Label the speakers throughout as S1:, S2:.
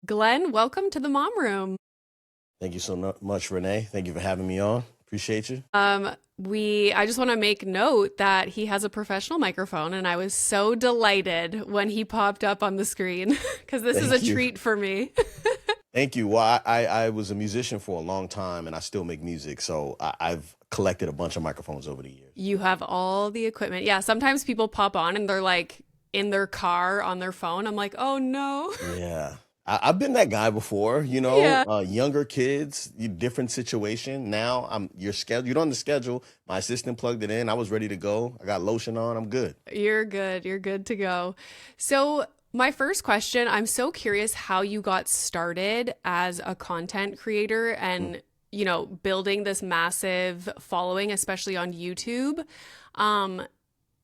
S1: Glenn, welcome to the mom room.
S2: Thank you so much, Renee. Thank you for having me on. Appreciate you.
S1: I just want to make note that he has a professional microphone, and I was so delighted when he popped up on the screen because this is a
S2: Thank you.
S1: treat for me.
S2: Thank you. Well, I was a musician for a long time and I still make music. So I've collected a bunch of microphones over the years.
S1: You have all the equipment. Yeah, sometimes people pop on and they're like in their car on their phone. I'm like, oh no.
S2: Yeah. I've been that guy before,
S1: Yeah.
S2: younger kids, different situation. Now you're scheduled, you're on the schedule. My assistant plugged it in. I was ready to go. I got lotion on. I'm good.
S1: You're good. You're good to go. So, my first question, I'm so curious how you got started as a content creator
S2: Mm.
S1: and, building this massive following, especially on YouTube. Um,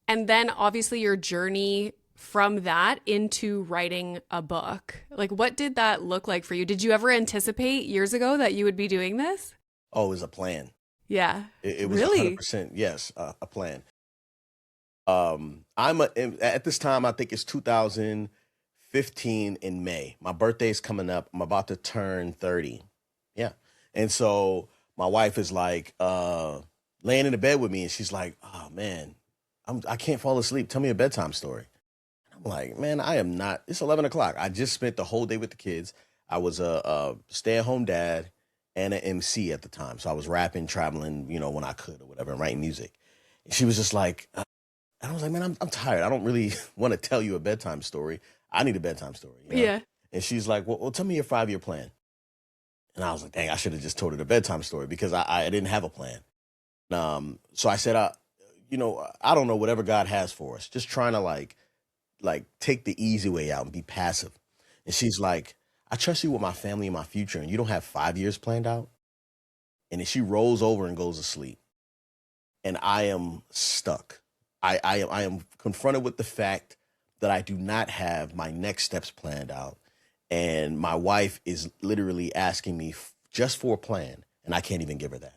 S1: and then obviously your journey from that into writing a book. Like, what did that look like for you? Did you ever anticipate years ago that you would be doing this?
S2: Oh, it was a plan.
S1: Yeah.
S2: It was
S1: Really?
S2: 100%. Yes, a plan. At this time, I think it's 2015 in May. My birthday's coming up. I'm about to turn 30. Yeah. And so my wife is like, laying in the bed with me and she's like, oh man, I can't fall asleep. Tell me a bedtime story. I'm like, man, I am not. It's 11 o'clock. I just spent the whole day with the kids. I was a stay-at-home dad and an MC at the time. So I was rapping, traveling, when I could or whatever, and writing music. And she was just like, and I was like, man, I'm tired. I don't really want to tell you a bedtime story. I need a bedtime story.
S1: Yeah.
S2: And she's like, well, tell me your 5-year plan. And I was like, dang, I should have just told her the bedtime story because I didn't have a plan. So I said, I don't know whatever God has for us. Just trying to like take the easy way out and be passive. And she's like, I trust you with my family and my future, and you don't have 5 years planned out. And then she rolls over and goes to sleep. And I am stuck. I am confronted with the fact that I do not have my next steps planned out. And my wife is literally asking me just for a plan, and I can't even give her that.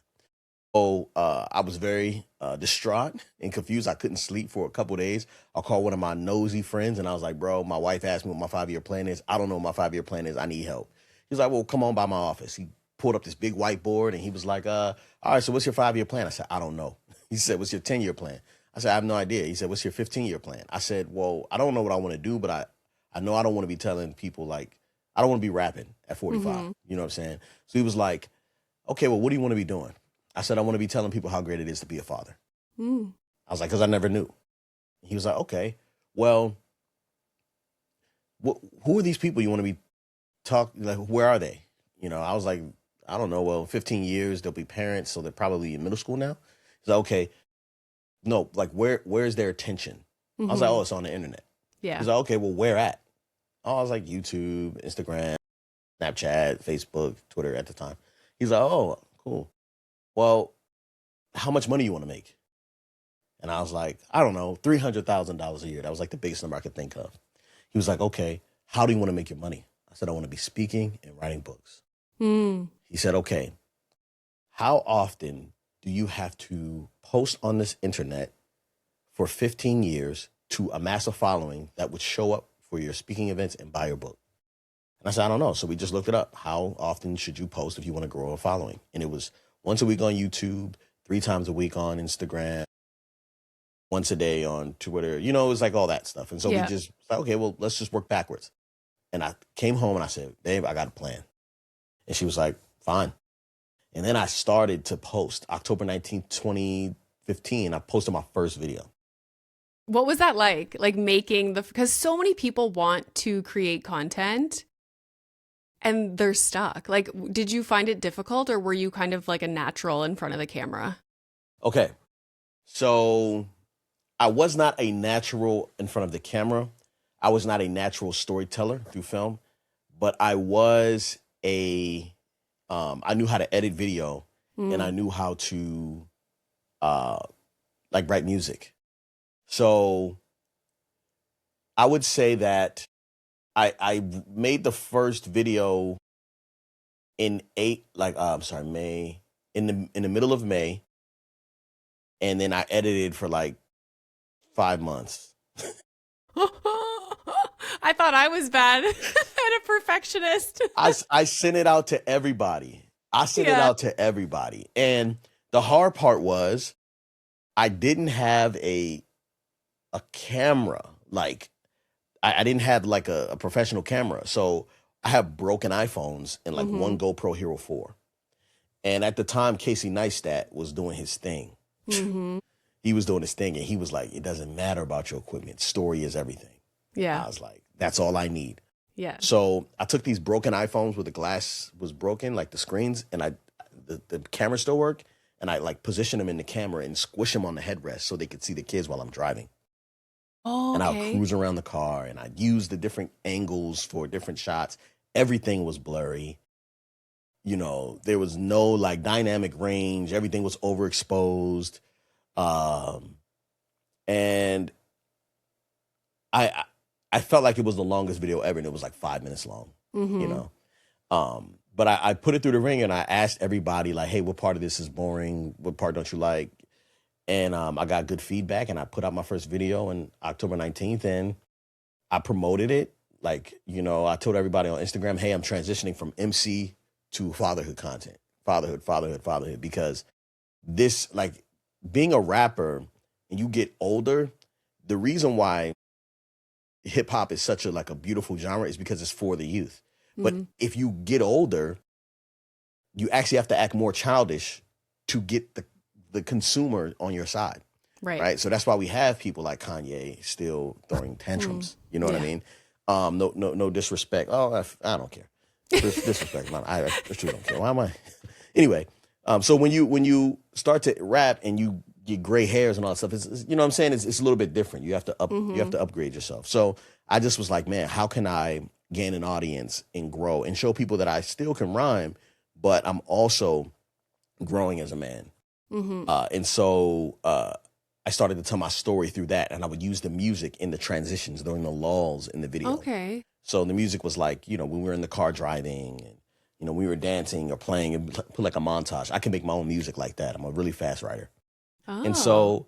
S2: Oh, I was very distraught and confused. I couldn't sleep for a couple of days. I called one of my nosy friends and I was like, bro, my wife asked me what my 5-year plan is. I don't know what my 5-year plan is. I need help. He was like, well, come on by my office. He pulled up this big whiteboard and he was like, all right, so what's your 5-year plan? I said, I don't know. He said, what's your 10-year plan? I said, I have no idea. He said, what's your 15-year plan? I said, well, I don't know what I want to do, but I know I don't want to be telling people like, I don't want to be rapping at 45.
S1: Hmm.
S2: You know what I'm saying? So he was like, okay, well, what do you want to be doing? I said, I want to be telling people how great it is to be a father.
S1: Mm.
S2: I was like, because I never knew. He was like, okay, well, who are these people you want to be like, where are they? I was like, I don't know. Well, 15 years, they'll be parents, so they're probably in middle school now. He's like, okay, no, like where's their attention? I was like,
S1: Hmm.
S2: oh, it's on the internet.
S1: Yeah.
S2: He's like, okay, well, where at? Oh, I was like, YouTube, Instagram, Snapchat, Facebook, Twitter at the time. He's like, oh, cool. Well, how much money you want to make? And I was like, I don't know, $300,000 a year. That was like the biggest number I could think of. He was like, okay, how do you want to make your money? I said, I want to be speaking and writing books.
S1: Mm.
S2: He said, okay, how often do you have to post on this internet for 15 years to amass a following that would show up for your speaking events and buy your book? And I said, I don't know. So we just looked it up. How often should you post if you want to grow a following? And it was once a week on YouTube, 3 times a week on Instagram, once a day on Twitter. It was like all that stuff. And so we
S1: Yeah.
S2: just thought, okay, well, let's just work backwards. And I came home and I said, babe, I got a plan. And she was like, fine. And then I started to post October 19th, 2015. I posted my first video.
S1: What was that like? Like making because so many people want to create content and they're stuck. Like, did you find it difficult or were you kind of like a natural in front of the camera?
S2: Okay. So I was not a natural in front of the camera. I was not a natural storyteller through film, but I knew how to edit video and I
S1: Mm.
S2: knew how to uh, like write music. So I would say that I made the first video in I'm sorry, May, in the middle of May, and then I edited for like 5 months.
S1: I thought I was bad kind of perfectionist.
S2: I sent it out to everybody. I sent it
S1: Yeah.
S2: out to everybody. And the hard part was I didn't have a camera. Like I didn't have like a professional camera. So I have broken iPhones and like one GoPro Hero 4. And at the time, Casey Neistat was doing his thing. He was doing his thing, and he was like, it doesn't matter about your equipment. Story is everything.
S1: Yeah.
S2: I was like, that's all I need.
S1: Yeah.
S2: So I took these broken iPhones where the glass was broken, like the screens, and the camera still work, and I like position them in the camera and squish them on the headrest so they could see the kids while I'm driving.
S1: Oh,
S2: And I'll
S1: okay.
S2: cruise around the car, and I'd use the different angles for different shots. Everything was blurry. You know, there was no like dynamic range. Everything was overexposed. And I felt like it was the longest video ever, and it was like 5 minutes long, you know? But I put it through the ring, and I asked everybody like, hey, what part of this is boring? What part don't you like? And I got good feedback, and I put out my first video on October 19th, and I promoted it. Like, you know, I told everybody on Instagram, hey, I'm transitioning from MC to fatherhood content. Fatherhood, because this, like, being a rapper and you get older, the reason why hip hop is such a like a beautiful genre is because it's for the youth. But if you get older, you actually have to act more childish to get the consumer on your side. Right. So that's why we have people like Kanye still throwing tantrums. You know what I mean? No disrespect. Oh, I don't care. Disrespect. Man, I truly don't care. Why am I? Anyway, so when you start to rap and you get gray hairs and all that stuff, it's you know what I'm saying? It's a little bit different. You have to you have to upgrade yourself. So I just was like, man, how can I gain an audience and grow and show people that I still can rhyme, but I'm also growing as a man. And so I started to tell my story through that, and I would use the music in the transitions during the lulls in the video.
S1: Okay.
S2: So the music was like, you know, when we were in the car driving and, you know, we were dancing or playing and put like a montage. I can make my own music like that. I'm a really fast writer.
S1: Oh.
S2: And so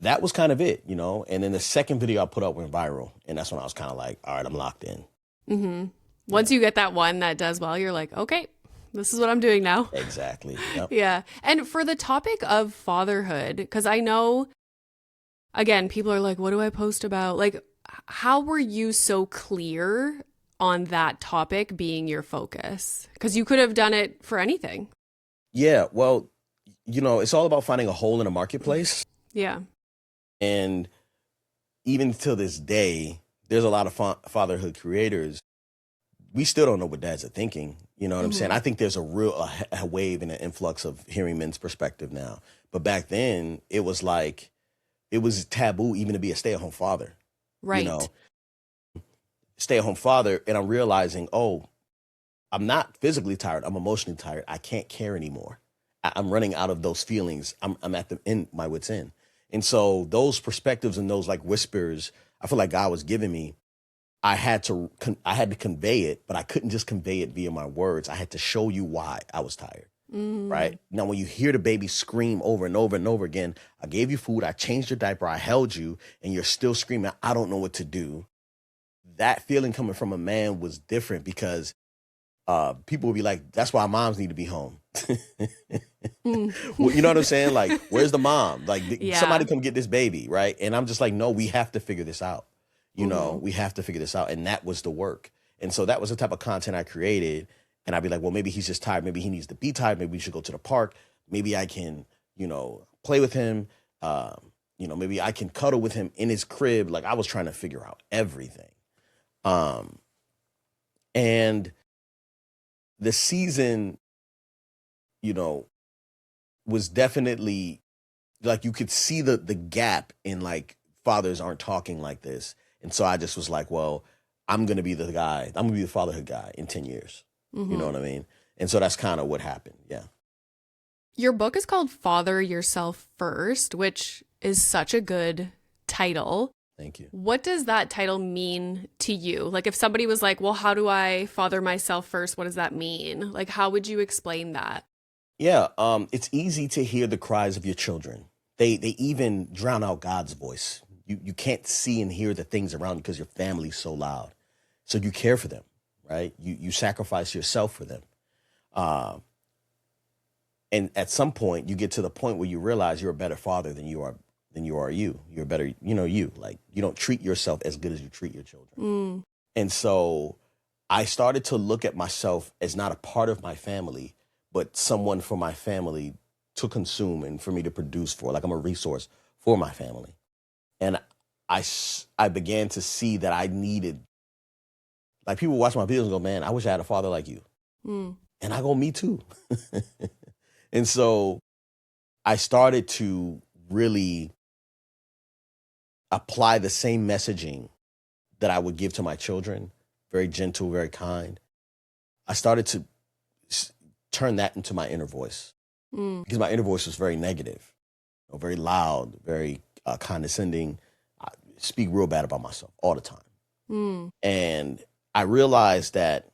S2: that was kind of it, you know. And then the second video I put up went viral. And that's when I was kind of like, all right, I'm locked in.
S1: Once you get that one that does well, you're like, okay, this is what I'm doing now.
S2: Exactly. Yep.
S1: Yeah. And for the topic of fatherhood, because I know, again, people are like, what do I post about? Like, how were you so clear on that topic being your focus? Because you could have done it for anything.
S2: Yeah. Well, you know, it's all about finding a hole in a marketplace.
S1: Yeah.
S2: And even to this day, there's a lot of fatherhood creators. We still don't know what dads are thinking. You know what I'm saying? I think there's a real a wave and an influx of hearing men's perspective now. But back then, it was like, it was taboo even to be a stay-at-home father.
S1: Right.
S2: You know, stay-at-home father. And I'm realizing, oh, I'm not physically tired. I'm emotionally tired. I can't care anymore. I'm running out of those feelings. I'm at the end, my wit's end. And so those perspectives and those like whispers, I feel like God was giving me. I had to convey it, but I couldn't just convey it via my words. I had to show you why I was tired. Right now, when you hear the baby scream over and over and over again, I gave you food, I changed your diaper, I held you, and you're still screaming, I don't know what to do. That feeling coming from a man was different because people would be like, that's why moms need to be home. Well, you know what I'm saying? Like, where's the mom? Like, somebody come get this baby, right? And I'm just like, no, we have to figure this out. You know, we have to figure this out. And that was the work. And so that was the type of content I created. And I'd be like, well, maybe he's just tired. Maybe he needs to be tired. Maybe we should go to the park. Maybe I can, you know, play with him. You know, maybe I can cuddle with him in his crib. Like, I was trying to figure out everything. And the season, you know, was definitely like, you could see the gap in like, fathers aren't talking like this. And so I just was like, well, I'm going to be the guy. I'm going to be the fatherhood guy in 10 years. You know what I mean? And so that's kind of what happened. Yeah.
S1: Your book is called Father Yourself First, which is such a good title.
S2: Thank you.
S1: What does that title mean to you? Like, if somebody was like, well, how do I father myself first? What does that mean? Like, how would you explain that?
S2: Yeah. It's easy to hear the cries of your children. They even drown out God's voice. You can't see and hear the things around you because your family's so loud. So you care for them. right? You sacrifice yourself for them. Uh, and at some point you get to the point where you realize you're a better father than you are you. You're a better, you. Like, you don't treat yourself as good as you treat your children.
S1: Mm.
S2: And so I started to look at myself as not a part of my family, but someone for my family to consume and for me to produce for. Like, I'm a resource for my family. And I began to see that I needed, like, people watch my videos and go, man, I wish I had a father like you.
S1: Mm.
S2: And I go, me too. And so I started to really apply the same messaging that I would give to my children, very gentle, very kind. I started to turn that into my inner voice, because my inner voice was very negative, very loud, very condescending. I speak real bad about myself all the time.
S1: Mm.
S2: And I realized that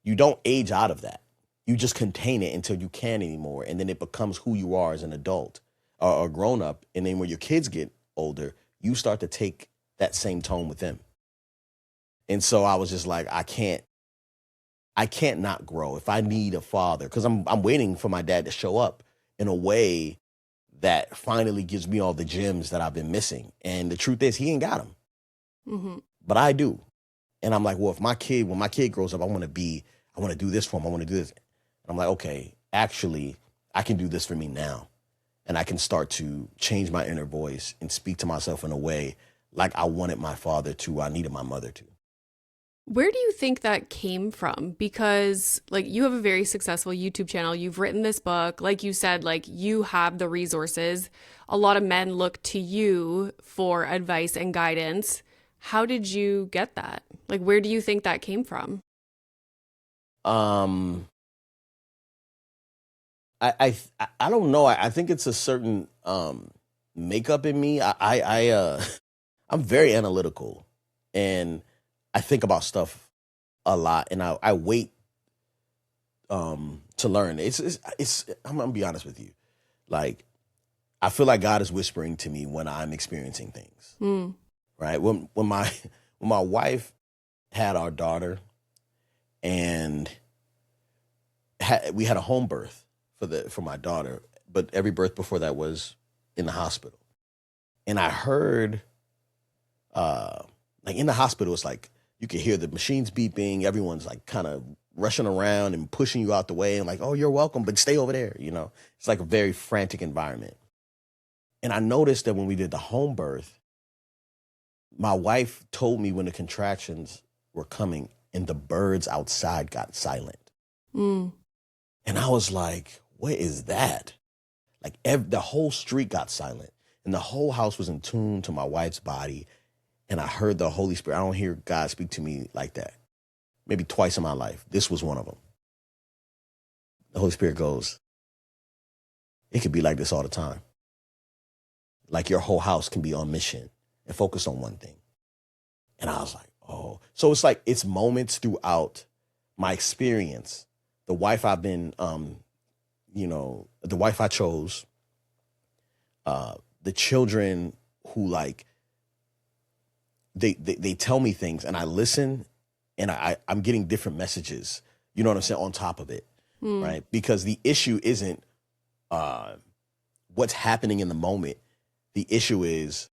S2: you don't age out of that. You just contain it until you can't anymore. And then it becomes who you are as an adult or grown up. And then when your kids get older, you start to take that same tone with them. And so I was just like, I can't not grow. If I need a father, because I'm waiting for my dad to show up in a way that finally gives me all the gems that I've been missing. And the truth is, he ain't got them.
S1: Mm-hmm.
S2: But I do. And I'm like, well, when my kid grows up, I want to do this for him. I want to do this. And I'm like, okay, actually, I can do this for me now. And I can start to change my inner voice and speak to myself in a way like I wanted my father to, I needed my mother to.
S1: Where do you think that came from? Because, like, you have a very successful YouTube channel. You've written this book. Like you said, like, you have the resources. A lot of men look to you for advice and guidance. How did you get that? Like, where do you think that came from?
S2: I don't know. I think it's a certain makeup in me. I'm very analytical, and I think about stuff a lot, and I wait to learn. I'm gonna be honest with you. Like, I feel like God is whispering to me when I'm experiencing things.
S1: Mm.
S2: Right? When my wife had our daughter, and we had a home birth for my daughter, but every birth before that was in the hospital. And I heard, like, in the hospital, it's like you could hear the machines beeping. Everyone's like kind of rushing around and pushing you out the way and like, oh, you're welcome, but stay over there. It's like a very frantic environment. And I noticed that when we did the home birth, my wife told me when the contractions were coming and the birds outside got silent.
S1: Mm.
S2: And I was like, what is that? Like, the whole street got silent and the whole house was in tune to my wife's body. And I heard the Holy Spirit. I don't hear God speak to me like that. Maybe twice in my life. This was one of them. The Holy Spirit goes, it could be like this all the time. Like, your whole house can be on mission and focused on one thing. And I was like, oh. So it's like, it's moments throughout my experience. The wife I've been, the wife I chose, the children who, like, they tell me things and I listen, and I'm getting different messages, you know what I'm saying, on top of it, right? Because the issue isn't what's happening in the moment. The issue is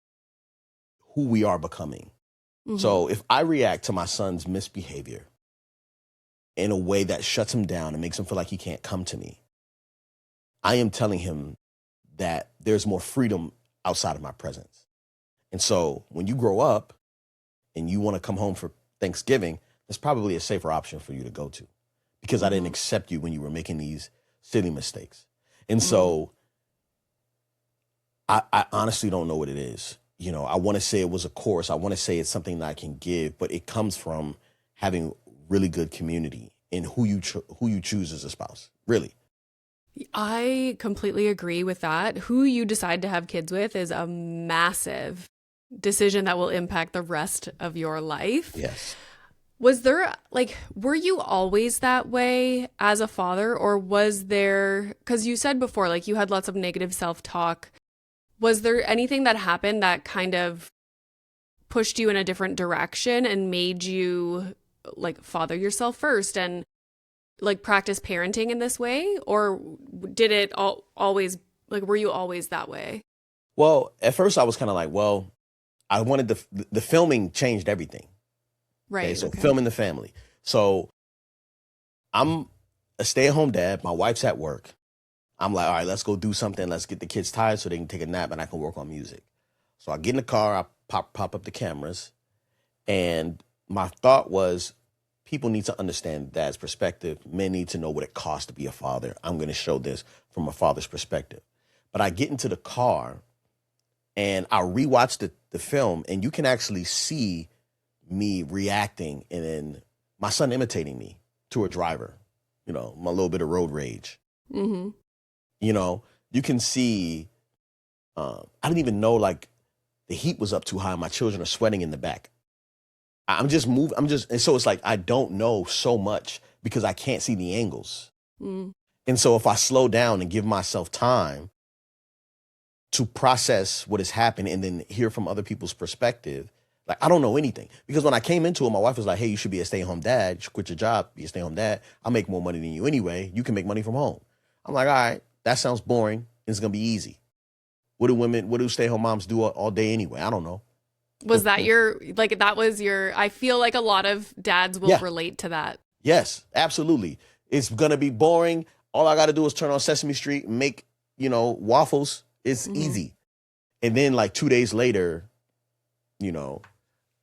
S2: who we are becoming. Mm-hmm. So if I react to my son's misbehavior in a way that shuts him down and makes him feel like he can't come to me, I am telling him that there's more freedom outside of my presence. And so when you grow up and you want to come home for Thanksgiving, that's probably a safer option for you to go to, because I didn't accept you when you were making these silly mistakes. And so I honestly don't know what it is. I want to say it was a course. I want to say it's something that I can give, but it comes from having really good community in who you choose as a spouse, really.
S1: I completely agree with that. Who you decide to have kids with is a massive decision that will impact the rest of your life.
S2: Yes.
S1: Was there, like, were you always that way as a father, or was there, because you said before, like, you had lots of negative self-talk. Was there anything that happened that kind of pushed you in a different direction and made you like father yourself first and like practice parenting in this way? Or did it always, like, were you always that way?
S2: Well, at first I was kind of like, well, I wanted the filming changed everything. Okay,
S1: Right.
S2: so
S1: Okay.
S2: filming the family. So I'm a stay-at-home dad. My wife's at work. I'm like, all right, let's go do something. Let's get the kids tired so they can take a nap and I can work on music. So I get in the car, I pop up the cameras, and my thought was, people need to understand dad's perspective. Men need to know what it costs to be a father. I'm going to show this from a father's perspective. But I get into the car and I rewatch the film, and you can actually see me reacting and then my son imitating me to a driver, my little bit of road rage.
S1: Mm-hmm.
S2: You can see, I didn't even know like the heat was up too high. My children are sweating in the back. I'm just moving. And so it's like, I don't know so much because I can't see the angles.
S1: Mm.
S2: And so if I slow down and give myself time to process what has happened and then hear from other people's perspective, like, I don't know anything. Because when I came into it, my wife was like, hey, you should be a stay-at-home dad. You should quit your job, be a stay-at-home dad. I'll make more money than you anyway. You can make money from home. I'm like, all right, that sounds boring. It's going to be easy. What do stay-at-home moms do all day anyway? I don't know.
S1: Was that I feel like a lot of dads will
S2: Yeah.
S1: relate to that.
S2: Yes, absolutely. It's going to be boring. All I got to do is turn on Sesame Street and make, waffles. It's easy. And then like 2 days later,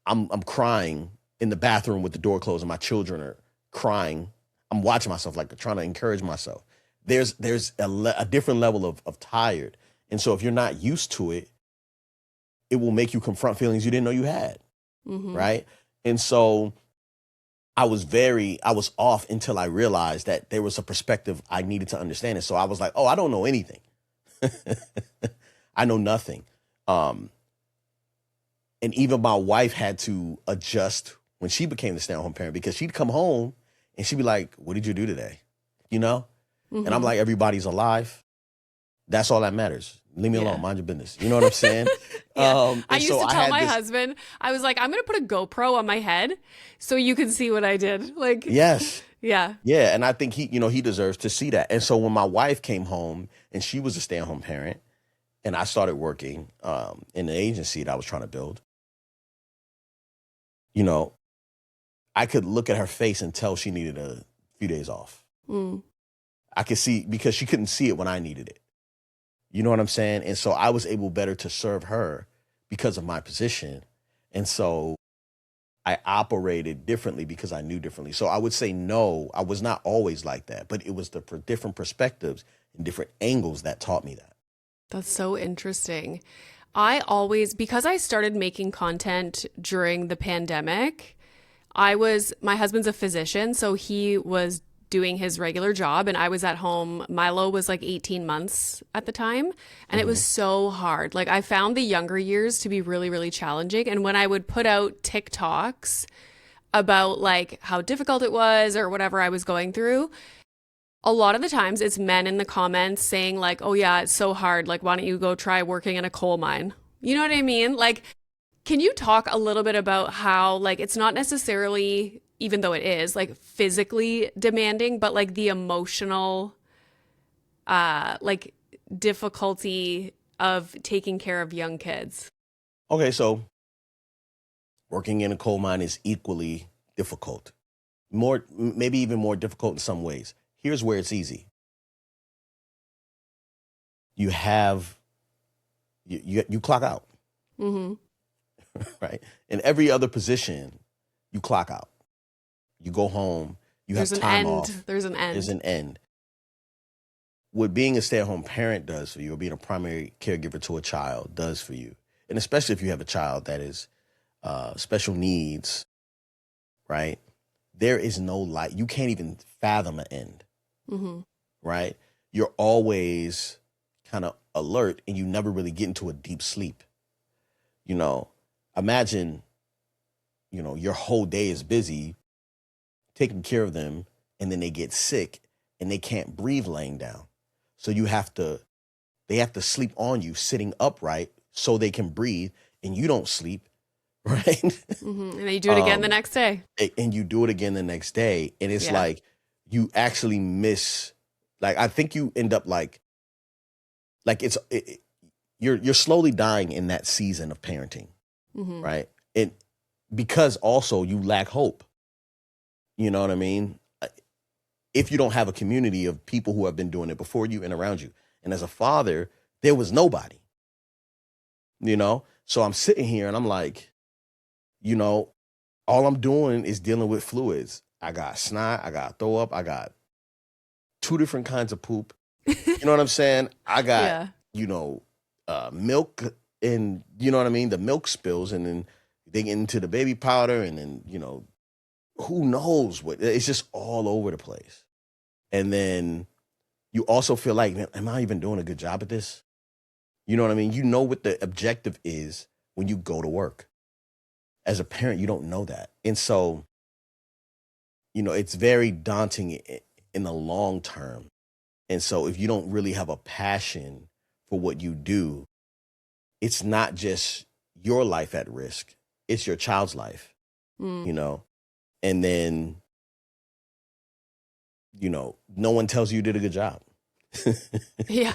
S2: I'm crying in the bathroom with the door closed and my children are crying. I'm watching myself, like trying to encourage myself. There's a different level of tired. And so if you're not used to it, it will make you confront feelings you didn't know you had.
S1: Mm-hmm.
S2: Right. And so I was off until I realized that there was a perspective I needed to understand. And so I was like, oh, I don't know anything. I know nothing. And even my wife had to adjust when she became the stay-at-home parent, because she'd come home and she'd be like, what did you do today?
S1: Mm-hmm.
S2: And I'm like, everybody's alive. That's all that matters. Leave me alone. Mind your business. You know what I'm saying?
S1: Yeah. I used to tell my husband, I was like, I'm going to put a GoPro on my head so you can see what I did. Like,
S2: yes.
S1: Yeah.
S2: Yeah. And I think he deserves to see that. And so when my wife came home and she was a stay-at-home parent and I started working in the agency that I was trying to build, I could look at her face and tell she needed a few days off.
S1: Mm.
S2: I could see, because she couldn't see it when I needed it. You know what I'm saying? And so I was able better to serve her because of my position. And so I operated differently because I knew differently. So I would say, no, I was not always like that, but it was the different perspectives and different angles that taught me that.
S1: That's so interesting. Because I started making content during the pandemic, my husband's a physician, so he was doing his regular job and I was at home. Milo was like 18 months at the time, and it was so hard. Like, I found the younger years to be really, really challenging. And when I would put out TikToks about like how difficult it was or whatever I was going through, a lot of the times it's men in the comments saying like, oh yeah, it's so hard. Like, why don't you go try working in a coal mine? You know what I mean? Like, can you talk a little bit about how, like, it's not necessarily, even though it is, like, physically demanding, but like the emotional, like, difficulty of taking care of young kids?
S2: Okay, so working in a coal mine is equally difficult. Maybe even more difficult in some ways. Here's where it's easy. You clock out.
S1: Mm-hmm.
S2: Right? In every other position, you clock out. You go home. Have time off.
S1: There's an end.
S2: There's an end. What being a stay-at-home parent does for you, or being a primary caregiver to a child does for you, and especially if you have a child that is special needs, right? There is no light. You can't even fathom an end, right? You're always kind of alert, and you never really get into a deep sleep. Imagine, your whole day is busy taking care of them, and then they get sick and they can't breathe laying down. So they have to sleep on you sitting upright so they can breathe, and you don't sleep, right?
S1: And then you do it again the next day.
S2: And you do it again the next day. And it's
S1: Yeah.
S2: like, you actually miss, like, I think you end up like you're slowly dying in that season of parenting, right? And because also you lack hope, you know what I mean? If you don't have a community of people who have been doing it before you and around you. And as a father, there was nobody, you know? So I'm sitting here and I'm like, you know, all I'm doing is dealing with fluids. I got snot, I got throw up, I got 2 different kinds of poop. You know what I'm saying? I got,
S1: Yeah.
S2: you know, milk, and you know what I mean? The milk spills, and then they get into the baby powder, and then, you know, who knows what, it's just all over the place. And then you also feel like, man, am I even doing a good job at this? You know what I mean? You know what the objective is when you go to work. As a parent, you don't know that. And so, you know, it's very daunting in the long term. And so if you don't really have a passion for what you do, it's not just your life at risk, it's your child's life, you know? And then, you know, no one tells you you did a good job.
S1: Yeah.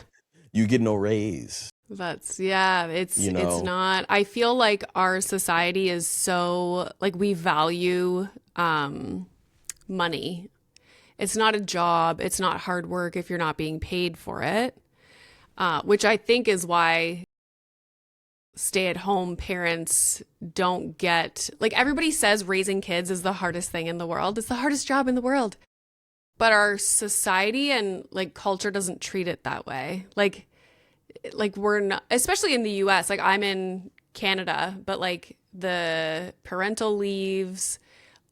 S2: You get no raise.
S1: It's
S2: You know?
S1: not, I feel like our society is so, like, we value money. It's not a job. It's not hard work if you're not being paid for it, which I think is why stay-at-home parents don't get, like, everybody says raising kids is the hardest thing in the world. It's the hardest job in the world. But our society and, like, culture doesn't treat it that way. Like we're not, especially in the US, like, I'm in Canada, but, like, the parental leaves,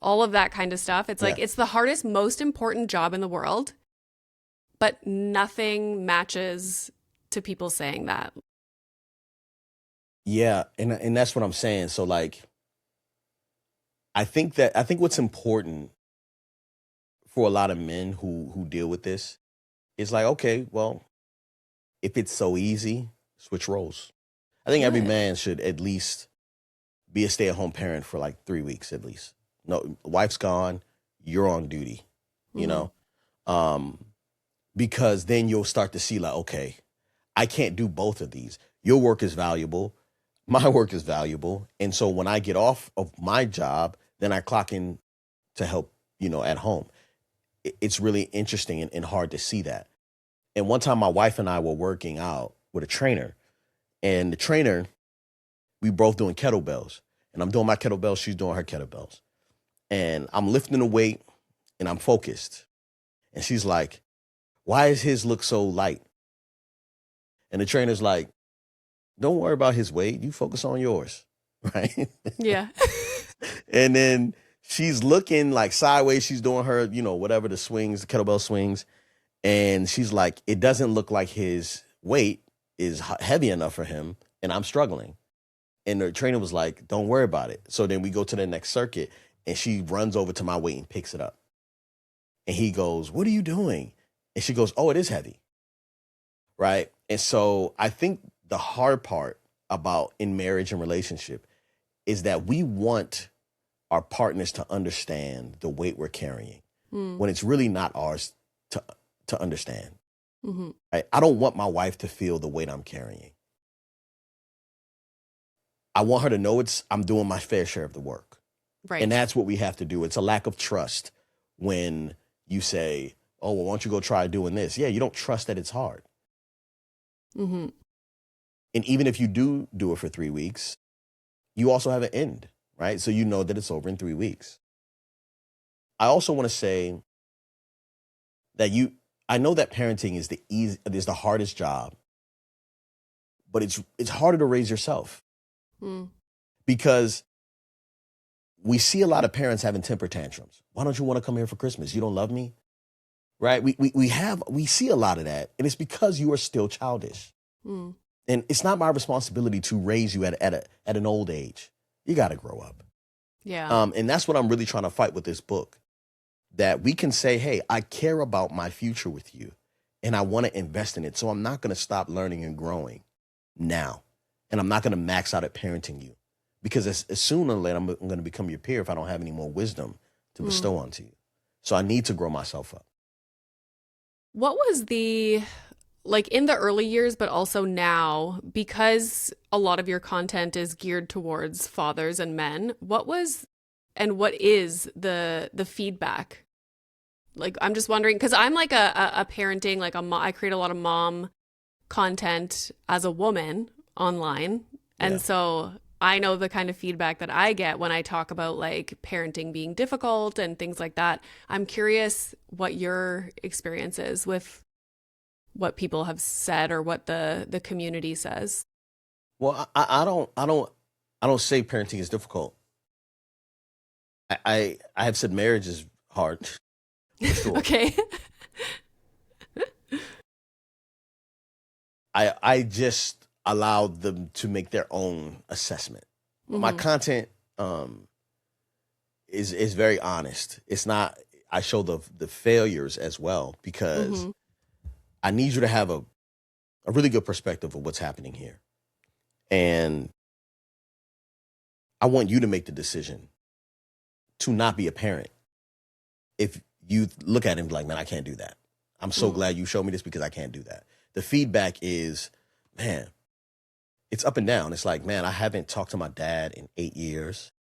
S1: all of that kind of stuff. It's like, it's the hardest, most important job in the world, but nothing matches to people saying that.
S2: Yeah. And that's what I'm saying. So, like, I think what's important for a lot of men who deal with this is like, okay, well, if it's so easy, switch roles. I think every man should at least be a stay-at-home parent for like 3 weeks at least. No, wife's gone, you're on duty, you know? Because then you'll start to see like, okay, I can't do both of these. Your work is valuable, my work is valuable. And so when I get off of my job, then I clock in to help, you know, at home. It's really interesting and hard to see that. And one time my wife and I were working out with a trainer, and the trainer, we both doing kettlebells, and I'm doing my kettlebells, she's doing her kettlebells, and I'm lifting the weight and I'm focused. And she's like, why is his look so light? And the trainer's like, don't worry about his weight. You focus on yours. Right.
S1: Yeah.
S2: And then she's looking like sideways. She's doing her, you know, whatever the swings, the kettlebell swings. And she's like, it doesn't look like his weight is heavy enough for him. And I'm struggling. And the trainer was like, don't worry about it. So then we go to the next circuit, and she runs over to my weight and picks it up. And he goes, what are you doing? And she goes, oh, it is heavy. Right. And so I think the hard part about in marriage and relationship is that we want our partners to understand the weight we're carrying when it's really not ours to understand. Right? I don't want my wife to feel the weight I'm carrying. I want her to know I'm doing my fair share of the work.
S1: Right.
S2: And that's what we have to do. It's a lack of trust when you say, oh, well, why don't you go try doing this? Yeah, you don't trust that it's hard. And even if you do it for 3 weeks, you also have an end, right? So you know that it's over in 3 weeks. I also want to say that I know that parenting is the hardest job, but it's harder to raise yourself because we see a lot of parents having temper tantrums. Why don't you want to come here for Christmas? You don't love me, right? We see a lot of that, and it's because you are still childish. And it's not my responsibility to raise you at an old age. You got to grow up.
S1: Yeah.
S2: And that's what I'm really trying to fight with this book, that we can say, hey, I care about my future with you and I want to invest in it. So I'm not going to stop learning and growing now. And I'm not going to max out at parenting you because as soon or later I'm going to become your peer if I don't have any more wisdom to bestow onto you. So I need to grow myself up.
S1: What was like in the early years, but also now, because a lot of your content is geared towards fathers and men, what is the feedback? Like, I'm just wondering, because I'm like a parenting, like I create a lot of mom content as a woman online.
S2: Yeah.
S1: And so I know the kind of feedback that I get when I talk about like parenting being difficult and things like that. I'm curious what your experience is with what people have said or what the community says.
S2: Well, I don't say parenting is difficult. I have said marriage is hard for sure.
S1: Okay.
S2: I just allowed them to make their own assessment. My content is very honest. It's not. I show the failures as well because I need you to have a really good perspective of what's happening here, and I want you to make the decision to not be a parent. If you look at him like, man, I can't do that. I'm so glad you showed me this because I can't do that. The feedback is, man, it's up and down. It's like, man, I haven't talked to my dad in 8 years,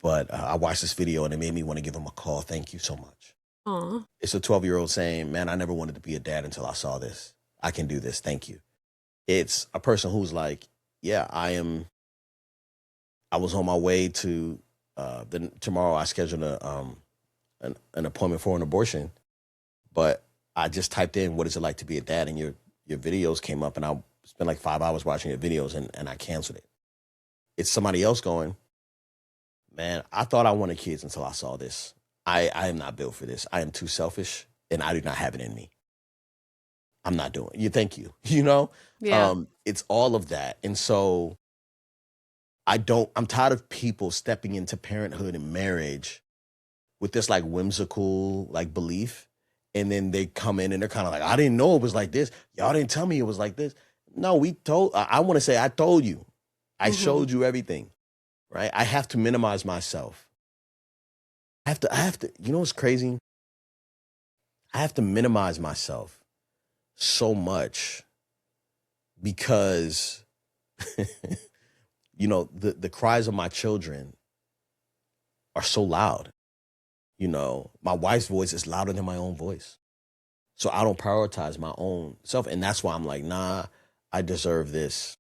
S2: but I watched this video and it made me want to give him a call. Thank you so much.
S1: Aw.
S2: It's a 12-year-old saying, man, I never wanted to be a dad until I saw this. I can do this. Thank you. It's a person who's like, yeah, I was on my way to, tomorrow I scheduled an appointment for an abortion, but I just typed in, what is it like to be a dad? And your videos came up and I spent like 5 hours watching your videos and I canceled it. It's somebody else going, man, I thought I wanted kids until I saw this. I am not built for this. I am too selfish and I do not have it in me. I'm not doing it. Thank you.
S1: Yeah.
S2: It's all of that. And so I'm tired of people stepping into parenthood and marriage with this like whimsical like belief. And then they come in and they're kind of like, I didn't know it was like this. Y'all didn't tell me it was like this. No, I want to say, I told you. I showed you everything, right? I have to minimize myself. I have to, what's crazy? I have to minimize myself so much because, the cries of my children are so loud. My wife's voice is louder than my own voice. So I don't prioritize my own self. And that's why I'm like, nah, I deserve this.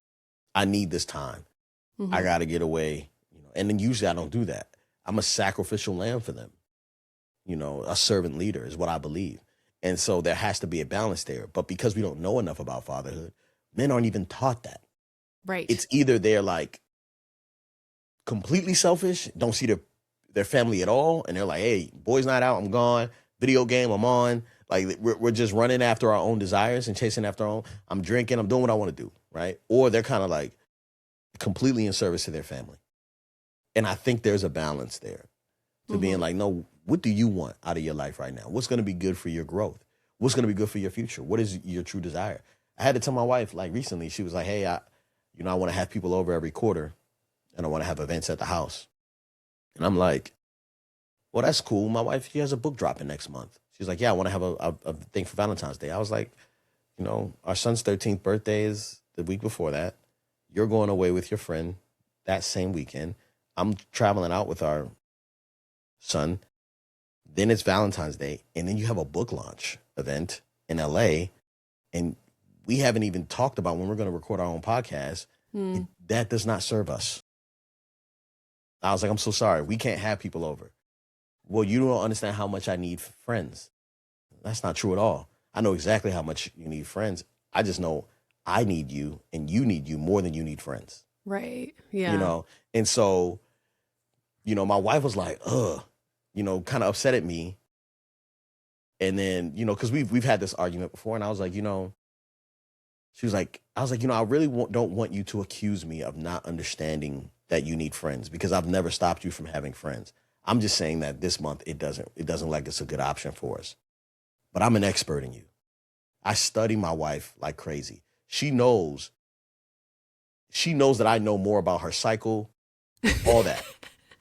S2: I need this time. I got to get away. And then usually I don't do that. I'm a sacrificial lamb for them. A servant leader is what I believe. And so there has to be a balance there. But because we don't know enough about fatherhood, men aren't even taught that.
S1: Right.
S2: It's either they're like completely selfish, don't see their family at all. And they're like, hey, boys night out, I'm gone. Video game, I'm on. Like we're just running after our own desires and chasing after our own. I'm drinking, I'm doing what I want to do, right? Or they're kind of like completely in service to their family. And I think there's a balance there to being like, no, what do you want out of your life right now? What's going to be good for your growth? What's going to be good for your future? What is your true desire? I had to tell my wife like recently, she was like, hey, I want to have people over every quarter and I want to have events at the house. And I'm like, well, that's cool. My wife, she has a book dropping next month. She's like, yeah, I want to have a thing for Valentine's Day. I was like, our son's 13th birthday is the week before that. You're going away with your friend that same weekend. I'm traveling out with our son. Then it's Valentine's Day. And then you have a book launch event in LA. And we haven't even talked about when we're going to record our own podcast. That does not serve us. I was like, I'm so sorry. We can't have people over. Well, you don't understand how much I need friends. That's not true at all. I know exactly how much you need friends. I just know I need you and you need you more than you need friends.
S1: Right. Yeah.
S2: And so, my wife was like, kind of upset at me. And then, because we've had this argument before and I was like, she was like, I was like, I really don't want you to accuse me of not understanding that you need friends because I've never stopped you from having friends. I'm just saying that this month it doesn't like it's a good option for us. But I'm an expert in you. I study my wife like crazy. She knows that I know more about her cycle all that.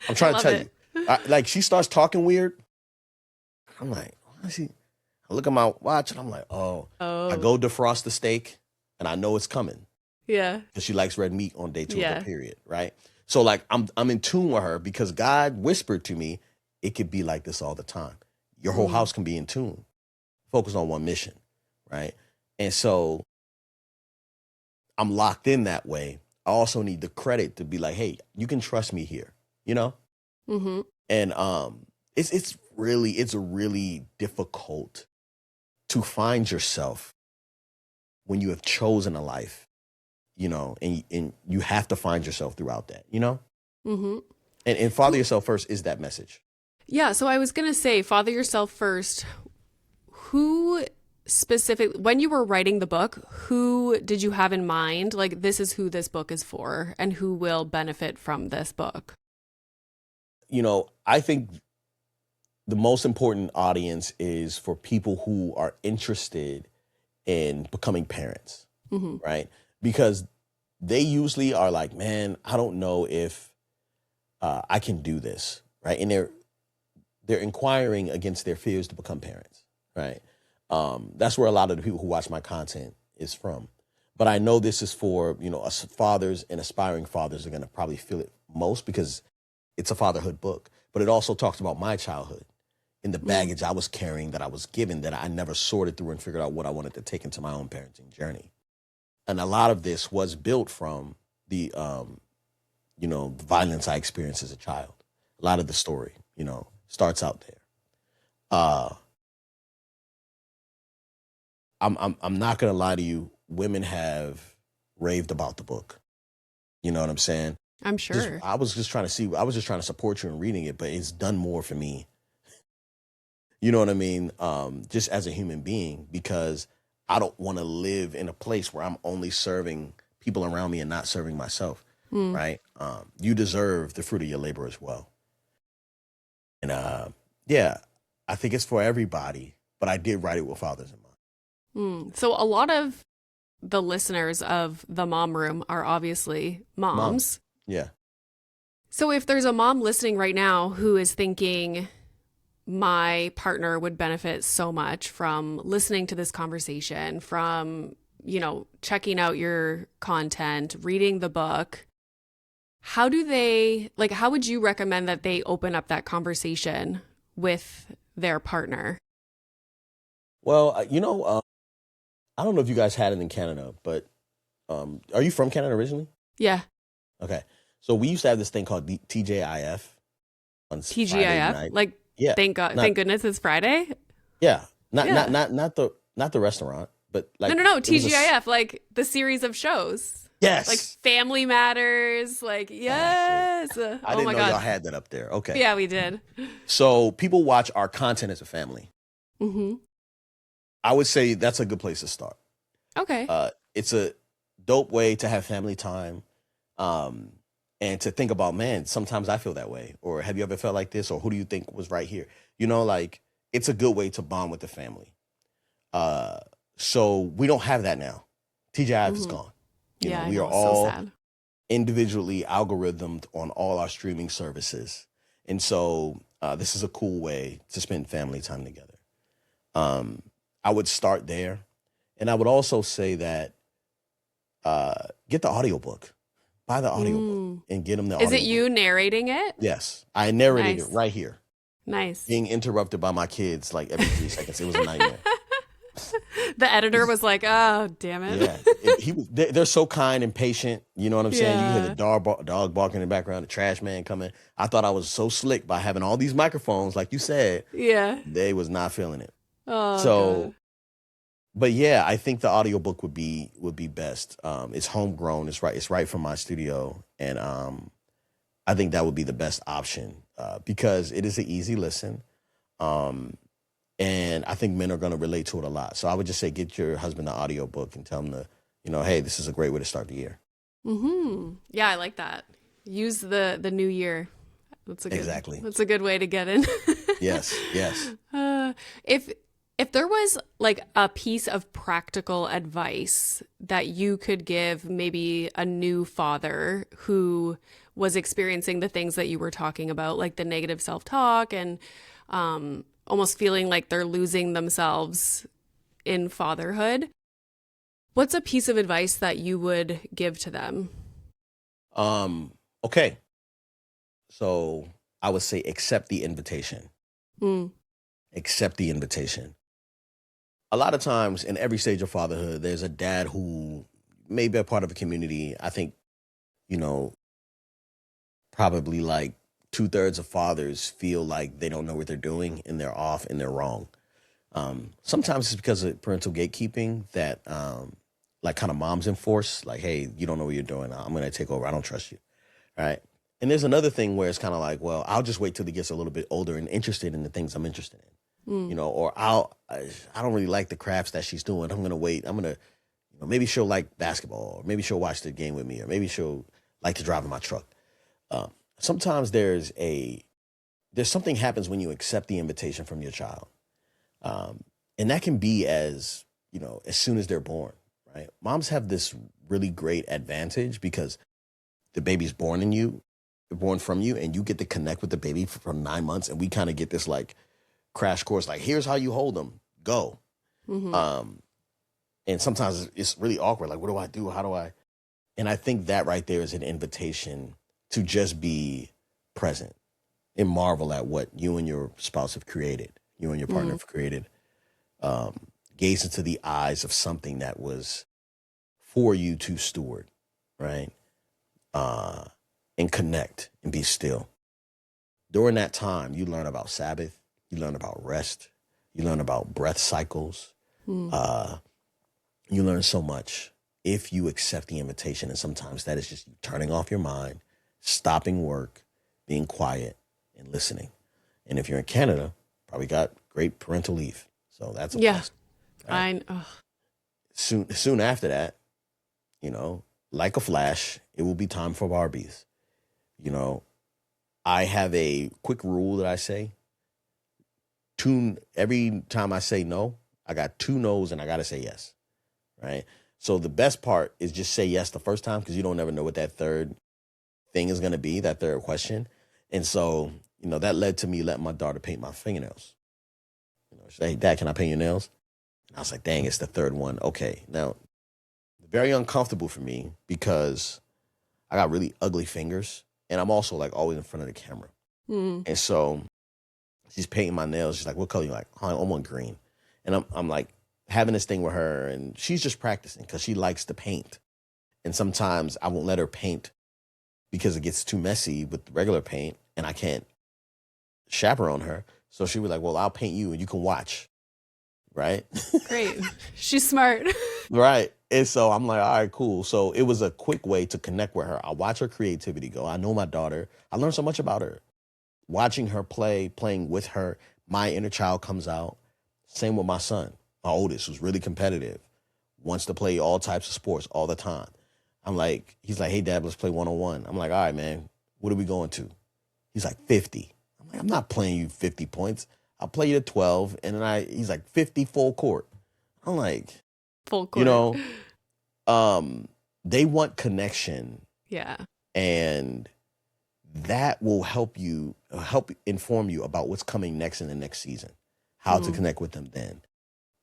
S2: I'm
S1: I
S2: trying to
S1: love
S2: tell
S1: it.
S2: you. Like she starts talking weird. I'm like, why is she? I look at my watch and I'm like, oh, I
S1: Oh,
S2: go defrost the steak and I know it's coming
S1: yeah.
S2: because she likes red meat on day 2 of her
S1: Yeah.
S2: period, right? So like I'm in tune with her because God whispered to me, it could be like this all the time. Your whole
S1: Mm,
S2: house can be in tune, focused on one mission, right? And so I'm locked in that way. I also need the credit to be like, hey, you can trust me here, you know?
S1: mm-hmm.
S2: And it's really difficult to find yourself when you have chosen a life, and you have to find yourself throughout that,
S1: Mm-hmm.
S2: and father yourself first is that message.
S1: Yeah. So I was going to say, father yourself first. Who specific, when you were writing the book, who did you have in mind? Like, this is who this book is for and who will benefit from this book?
S2: I think the most important audience is for people who are interested in becoming parents,
S1: Mm-hmm.
S2: right? Because they usually are like, man, I don't know if I can do this, right? And they're inquiring against their fears to become parents, right? That's where a lot of the people who watch my content is from. But I know this is for, us fathers and aspiring fathers are going to probably feel it most because it's a fatherhood book. But it also talks about my childhood and the
S1: Mm.
S2: baggage I was carrying that I was given that I never sorted through and figured out what I wanted to take into my own parenting journey. And a lot of this was built from the violence I experienced as a child. A lot of the story, starts out there. Uh, I'm not gonna lie to you. Women have raved about the book. You know what I'm saying?
S1: I'm sure.
S2: I was just trying to support you in reading it, but it's done more for me. You know what I mean? Just as a human being, because I don't want to live in a place where I'm only serving people around me and not serving myself.
S1: Mm.
S2: Right? You deserve the fruit of your labor as well. And yeah, I think it's for everybody, but I did write it with fathers in mind.
S1: Mm. So a lot of the listeners of the Mom Room are obviously moms.
S2: Yeah.
S1: So if there's a mom listening right now who is thinking, my partner would benefit so much from listening to this conversation, from, checking out your content, reading the book, how would you recommend that they open up that conversation with their partner?
S2: Well, I don't know if you guys had it in Canada, but are you from Canada originally?
S1: Yeah.
S2: Okay. So we used to have this thing called TJIF on Friday
S1: TGIF.
S2: night.
S1: Like,
S2: Yeah.
S1: thank God,
S2: Not,
S1: thank goodness it's Friday.
S2: yeah. Not
S1: Yeah.
S2: not the restaurant, but like
S1: No.
S2: it was
S1: TGIF, like the series of shows.
S2: yes.
S1: Like Family Matters. Like, yes.
S2: Exactly. I
S1: Oh
S2: didn't
S1: my
S2: know
S1: God.
S2: y'all had that up there. Okay.
S1: Yeah, we did.
S2: So people watch our content as a family.
S1: Mm-hmm.
S2: I would say that's a good place to start.
S1: Okay.
S2: It's a dope way to have family time. And to think about, man, sometimes I feel that way. Or have you ever felt like this? Or who do you think was right here? Like it's a good way to bond with the family. So we don't have that now. TGIF is gone.
S1: Yeah,
S2: We
S1: I
S2: are
S1: know. It's so
S2: all
S1: sad.
S2: individually algorithmed on all our streaming services. And so this is a cool way to spend family time together. I would start there. And I would also say that get the audiobook. Buy the audiobook and get them the
S1: Is
S2: audiobook.
S1: it you narrating it?
S2: Yes. I narrated
S1: Nice.
S2: it right here.
S1: Nice.
S2: Being interrupted by my kids like every 3 seconds. It was a nightmare.
S1: The editor was like, oh, damn it.
S2: Yeah. They're so kind and patient. You know what I'm saying? You hear the
S1: Yeah.
S2: dog barking in the background, the trash man coming. I thought I was so slick by having all these microphones, like you said.
S1: Yeah.
S2: They was not feeling it.
S1: Oh,
S2: So,
S1: God.
S2: but yeah, I think the audiobook would be best. It's homegrown. It's right from my studio. And I think that would be the best option because it is an easy listen. And I think men are going to relate to it a lot. So I would just say get your husband the audiobook and tell him hey, this is a great way to start the year.
S1: Mm-hmm. Yeah, I like that. Use the new year.
S2: Exactly.
S1: That's a good way to get in.
S2: Yes.
S1: If there was like a piece of practical advice that you could give maybe a new father who was experiencing the things that you were talking about, like the negative self-talk and almost feeling like they're losing themselves in fatherhood. What's a piece of advice that you would give to them?
S2: Okay. So I would say accept the invitation.
S1: Mm.
S2: Accept the invitation. A lot of times in every stage of fatherhood, there's a dad who may be a part of a community. I think, you know, probably like 2/3 of fathers feel like they don't know what they're doing and they're off and they're wrong. Sometimes it's because of parental gatekeeping that like kind of moms enforce, like, hey, you don't know what you're doing. I'm going to take over. I don't trust you. Right. And there's another thing where it's kind of like, well, I'll just wait till he gets a little bit older and interested in the things I'm interested in, you know, or I don't really like the crafts that she's doing. I'm going to wait. I'm going to, you know, maybe she'll like basketball, or maybe she'll watch the game with me, or maybe she'll like to drive in my truck. Sometimes there's something happens when you accept the invitation from your child. And that can be as, you know, as soon as they're born, right? Moms have this really great advantage because the baby's born from you, and you get to connect with the baby from 9 months. And we kind of get this like crash course, like, here's how you hold them, go.
S1: Mm-hmm.
S2: And sometimes it's really awkward. Like, what do I do? How do I? And I think that right there is an invitation to just be present and marvel at what you and your spouse have created, you and your partner have created. Gaze into the eyes of something that was for you to steward, right? And connect and be still. During that time, you learn about Sabbath, you learn about rest, you learn about breath cycles. You learn so much if you accept the invitation. And sometimes that is just you turning off your mind, stopping work, being quiet, and listening. And if you're in Canada, probably got great parental leave. So that's a plus. Right? Soon after that, you know, like a flash, it will be time for Barbies. You know, I have a quick rule that I say. Every time I say no, I got 2 no's and I got to say yes. Right. So the best part is just say yes the first time, because you don't ever know what that third thing is going to be, that third question. And so, you know, that led to me letting my daughter paint my fingernails. You know, she said, hey, Dad, can I paint your nails? And I was like, dang, it's the third one. Okay. Now, very uncomfortable for me because I got really ugly fingers, and I'm also like always in front of the camera. And so she's painting my nails. She's like, what color you like? I want green. And I'm like having this thing with her, and she's just practicing because she likes to paint. And sometimes I won't let her paint because it gets too messy with regular paint and I can't chaperone her. So she was like, well, I'll paint you and you can watch. Right.
S1: Great. She's smart.
S2: Right. And so I'm like, all right, cool. So it was a quick way to connect with her. I watch her creativity go. I know my daughter. I learned so much about her. Watching her play, playing with her, my inner child comes out. Same with my son, my oldest, who's really competitive, wants to play all types of sports all the time. I'm like, he's like, hey, Dad, let's play one-on-one. I'm like, all right, man, what are we going to? He's like, 50. I'm like, I'm not playing you 50 points. I'll play you to 12. And then he's like, 50 full court. I'm like,
S1: Full court.
S2: you know, they want connection.
S1: Yeah.
S2: And that will help inform you about what's coming next in the next season, how to connect with them then.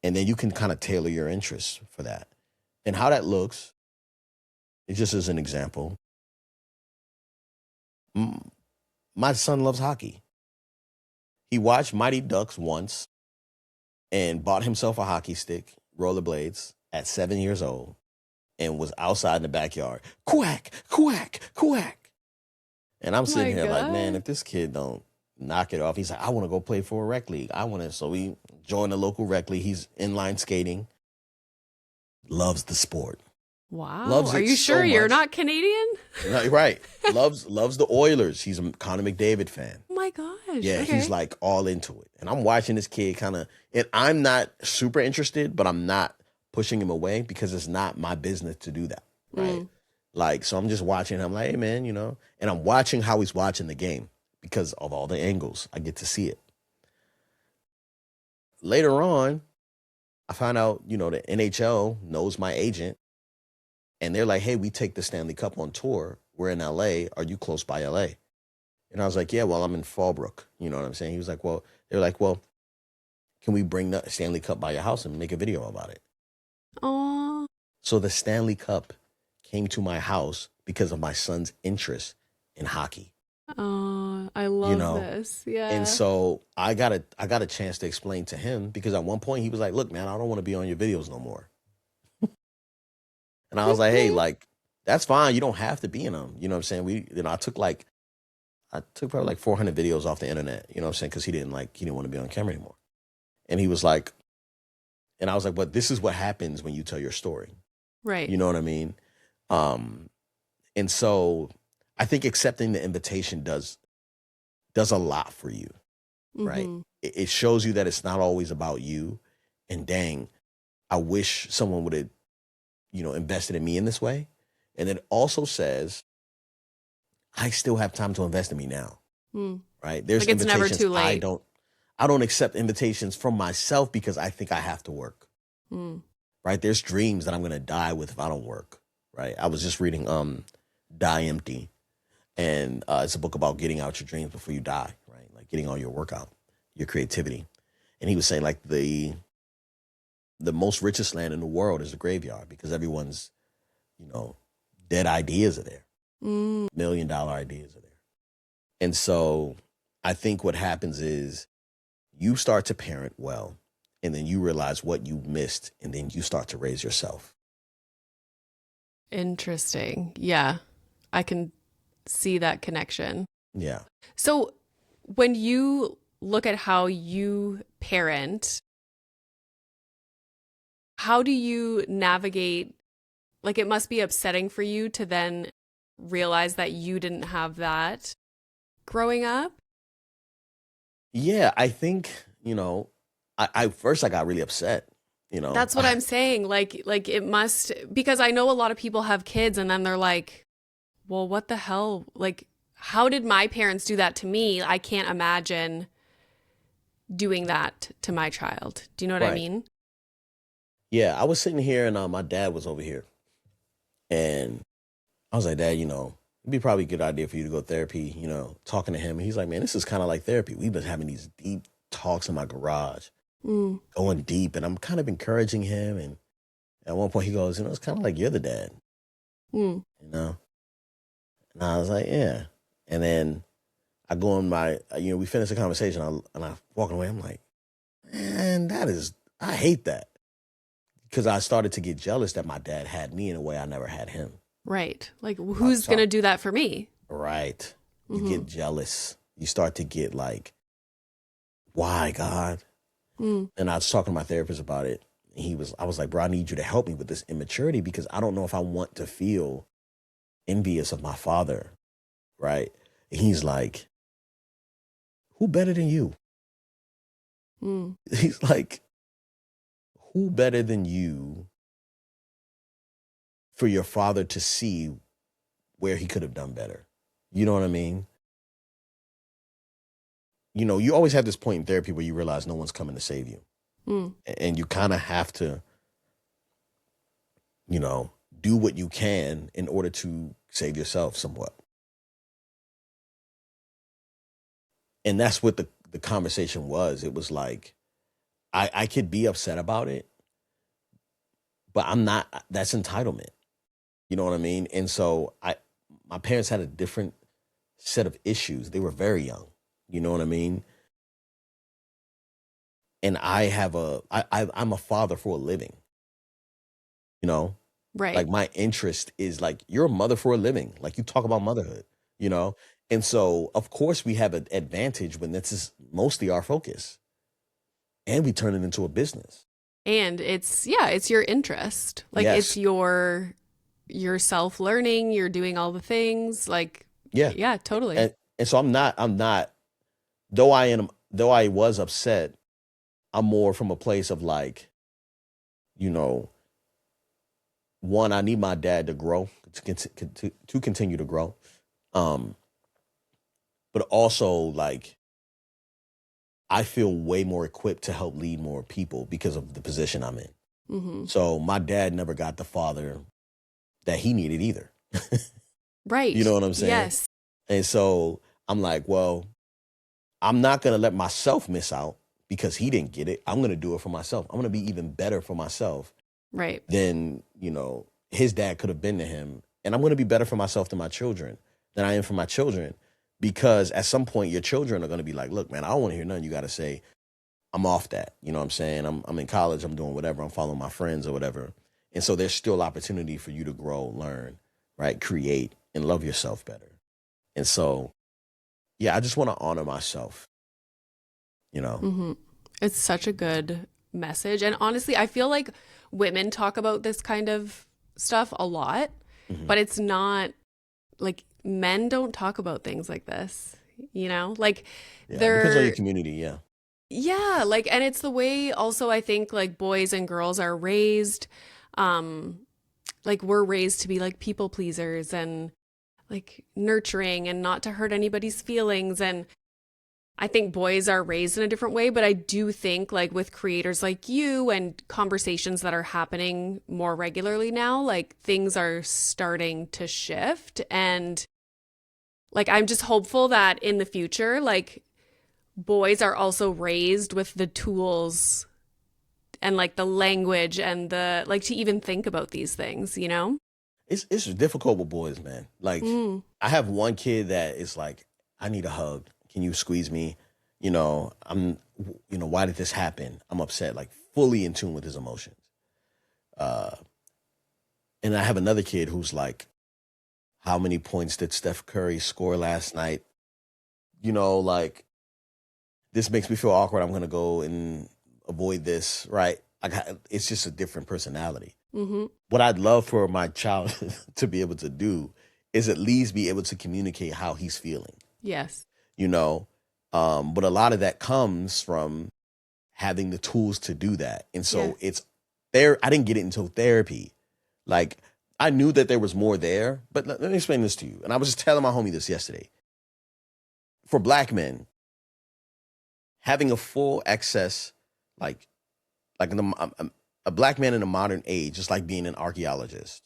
S2: And then you can kind of tailor your interests for that. And how that looks, it just as an example, my son loves hockey. He watched Mighty Ducks once and bought himself a hockey stick, rollerblades, at 7 years old, and was outside in the backyard. Quack, quack, quack. And I'm sitting here like, man, if this kid don't knock it off, he's like, I want to go play for a rec league. So we joined the local rec league. He's inline skating. Loves the sport.
S1: Wow.
S2: Loves
S1: Are
S2: it
S1: you sure
S2: so
S1: you're
S2: much.
S1: not Canadian?
S2: No, right. Loves the Oilers. He's a Connor McDavid fan.
S1: Oh my gosh.
S2: Yeah,
S1: okay.
S2: He's like all into it. And I'm watching this kid kind of, and I'm not super interested, but I'm not pushing him away because it's not my business to do that. Right. Like, so I'm just watching. I'm like, hey, man, you know, and I'm watching how he's watching the game because of all the angles. I get to see it. Later on, I found out, you know, the NHL knows my agent. And they're like, hey, we take the Stanley Cup on tour. We're in LA. Are you close by LA? And I was like, yeah, well, I'm in Fallbrook. You know what I'm saying? He was like, well, they're like, well, can we bring the Stanley Cup by your house and make a video about it?
S1: Oh,
S2: So the Stanley Cup came to my house because of my son's interest in hockey,
S1: oh, I
S2: you
S1: love
S2: know?
S1: this.
S2: And
S1: Yeah.
S2: so I got a chance to explain to him because at one point he was like, look, man, I don't want to be on your videos no more. And I was like, hey, like, that's fine. You don't have to be in them. You know what I'm saying? I took probably like 400 videos off the internet, you know what I'm saying? Because he didn't want to be on camera anymore. And he was like, and I was like, but this is what happens when you tell your story.
S1: Right.
S2: You know what I mean? Um, and so I think accepting the invitation does a lot for you, right?
S1: Mm-hmm.
S2: It shows you that it's not always about you. And dang, I wish someone would have, invested in me in this way. And it also says, I still have time to invest in me now,
S1: Mm.
S2: right? There's
S1: Like it's never
S2: invitations
S1: too late.
S2: I don't accept invitations from myself because I think I have to work,
S1: Mm.
S2: right? There's dreams that I'm going to die with if I don't work, right? I was just reading Die Empty, and it's a book about getting out your dreams before you die, right? Like getting all your work out, your creativity. And he was saying like the most richest land in the world is the graveyard because everyone's, dead ideas are there.
S1: Mm.
S2: $1 million ideas are there. And so I think what happens is you start to parent well, and then you realize what you missed, and then you start to raise yourself.
S1: Interesting. Yeah. I can see that connection.
S2: Yeah.
S1: So when you look at how you parent, how do you navigate? Like, it must be upsetting for you to then realize that you didn't have that growing up.
S2: Yeah. I think, I first I got really upset,
S1: That's what I'm saying. Like it must, because I know a lot of people have kids and then they're like, well, what the hell? Like, how did my parents do that to me? I can't imagine doing that to my child. Do you know what I
S2: Right.
S1: mean?
S2: Yeah. I was sitting here and my dad was over here, and I was like, Dad, it'd be probably a good idea for you to go to therapy, talking to him. And he's like, man, this is kind of like therapy. We've been having these deep talks in my garage,
S1: Mm.
S2: going deep, and I'm kind of encouraging him. And at one point he goes, it's kind of like you're the dad,
S1: Mm.
S2: you know? And I was like, yeah. And then I go in we finish the conversation and I walking away. I'm like, man, I hate that. Because I started to get jealous that my dad had me in a way I never had him.
S1: Right. Like,
S2: I
S1: who's going to do that for me?
S2: Right. You
S1: Mm-hmm.
S2: get jealous. You start to get like, why, God?
S1: Mm.
S2: And I was talking to my therapist about it. I was like, bro, I need you to help me with this immaturity because I don't know if I want to feel envious of my father. Right. And he's like, who better than you?
S1: Mm.
S2: He's like, who better than you for your father to see where he could have done better? You know what I mean? You always have this point in therapy where you realize no one's coming to save you.
S1: Mm.
S2: And you kind of have to, do what you can in order to save yourself somewhat. And that's what the conversation was. It was like, I could be upset about it, but I'm not, that's entitlement. You know what I mean? And so my parents had a different set of issues. They were very young. You know what I mean? And I'm a father for a living, you know?
S1: Right.
S2: Like my interest is like, you're a mother for a living. Like you talk about motherhood, you know? And so of course we have an advantage when this is mostly our focus and we turn it into a business.
S1: And it's your interest. Like it's
S2: Yes.
S1: your self-learning, you're doing all the things. Like,
S2: Yeah.
S1: yeah, totally.
S2: And so I'm not, though I was upset, I'm more from a place of like, you know, one, I need my dad to grow, to continue to grow. Um, but also like, I feel way more equipped to help lead more people because of the position I'm in.
S1: Mm-hmm.
S2: So my dad never got the father that he needed either.
S1: Right.
S2: You know what I'm saying?
S1: Yes.
S2: And so I'm like, well, I'm not going to let myself miss out because he didn't get it. I'm going to do it for myself. I'm going to be even better for myself
S1: Right.
S2: than, his dad could have been to him. And I'm going to be better for myself than my children than I am for my children. Because at some point, your children are going to be like, look, man, I don't want to hear nothing you got to say. I'm off that. You know what I'm saying? I'm in college. I'm doing whatever. I'm following my friends or whatever. And so there's still opportunity for you to grow, learn, right? Create and love yourself better. And so, yeah, I just want to honor myself,
S1: Mm-hmm. It's such a good message. And honestly, I feel like women talk about this kind of stuff a lot, but it's not like men don't talk about things like this, like
S2: Yeah, depends on your
S1: they're,
S2: community. Yeah.
S1: yeah, like, and it's the way also I think like boys and girls are raised, like we're raised to be like people pleasers and like nurturing and not to hurt anybody's feelings. And I think boys are raised in a different way, but I do think like with creators like you and conversations that are happening more regularly now, like things are starting to shift. And like, I'm just hopeful that in the future, like boys are also raised with the tools and like the language and the like to even think about these things,
S2: It's difficult with boys, man. Like, I have one kid that is like, I need a hug. Can you squeeze me? Why did this happen? I'm upset, like fully in tune with his emotions. And I have another kid who's like, how many points did Steph Curry score last night? Like, this makes me feel awkward. I'm going to go and avoid this, right? It's just a different personality.
S1: Mm-hmm.
S2: What I'd love for my child to be able to do is at least be able to communicate how he's feeling,
S1: Yes.
S2: But a lot of that comes from having the tools to do that. And so it's there. I didn't get it until therapy. Like, I knew that there was more there, but let me explain this to you. And I was just telling my homie this yesterday. For Black men, having a full access, like a Black man in a modern age, is like being an archaeologist,